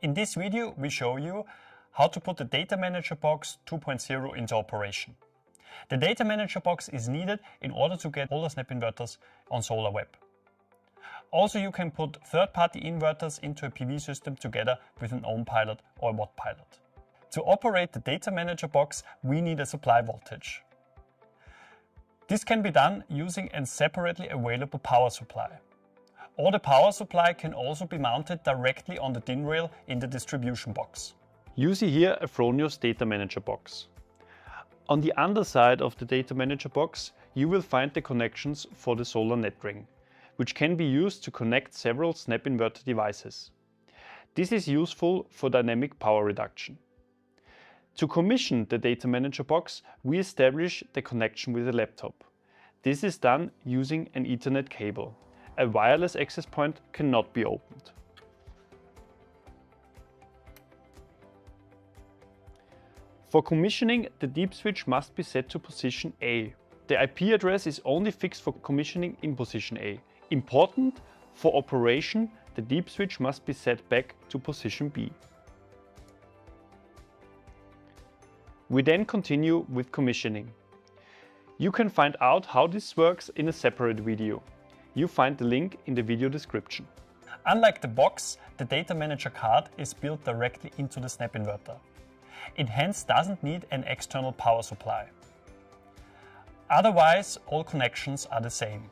In this video, we show you how to put the Datamanager Box 2.0 into operation. The Datamanager Box is needed in order to get all the snap inverters on Solar.web. Also, you can put third-party inverters into a PV system together with an Ohmpilot or a Wattpilot. To operate the Datamanager Box, we need a supply voltage. This can be done using a separately available power supply. Or the power supply can also be mounted directly on the DIN rail in the distribution box. You see here a Fronius Datamanager Box. On the underside of the Datamanager Box, you will find the connections for the solar net ring, which can be used to connect several snap inverter devices. This is useful for dynamic power reduction. To commission the Datamanager Box, we establish the connection with a laptop. This is done using an Ethernet cable. A wireless access point cannot be opened. For commissioning, the deep switch must be set to position A. The IP address is only fixed for commissioning in position A. Important, for operation, the deep switch must be set back to position B. We then continue with commissioning. You can find out how this works in a separate video. You find the link in the video description. Unlike the box, the Datamanager card is built directly into the snap inverter. It hence doesn't need an external power supply. Otherwise, all connections are the same.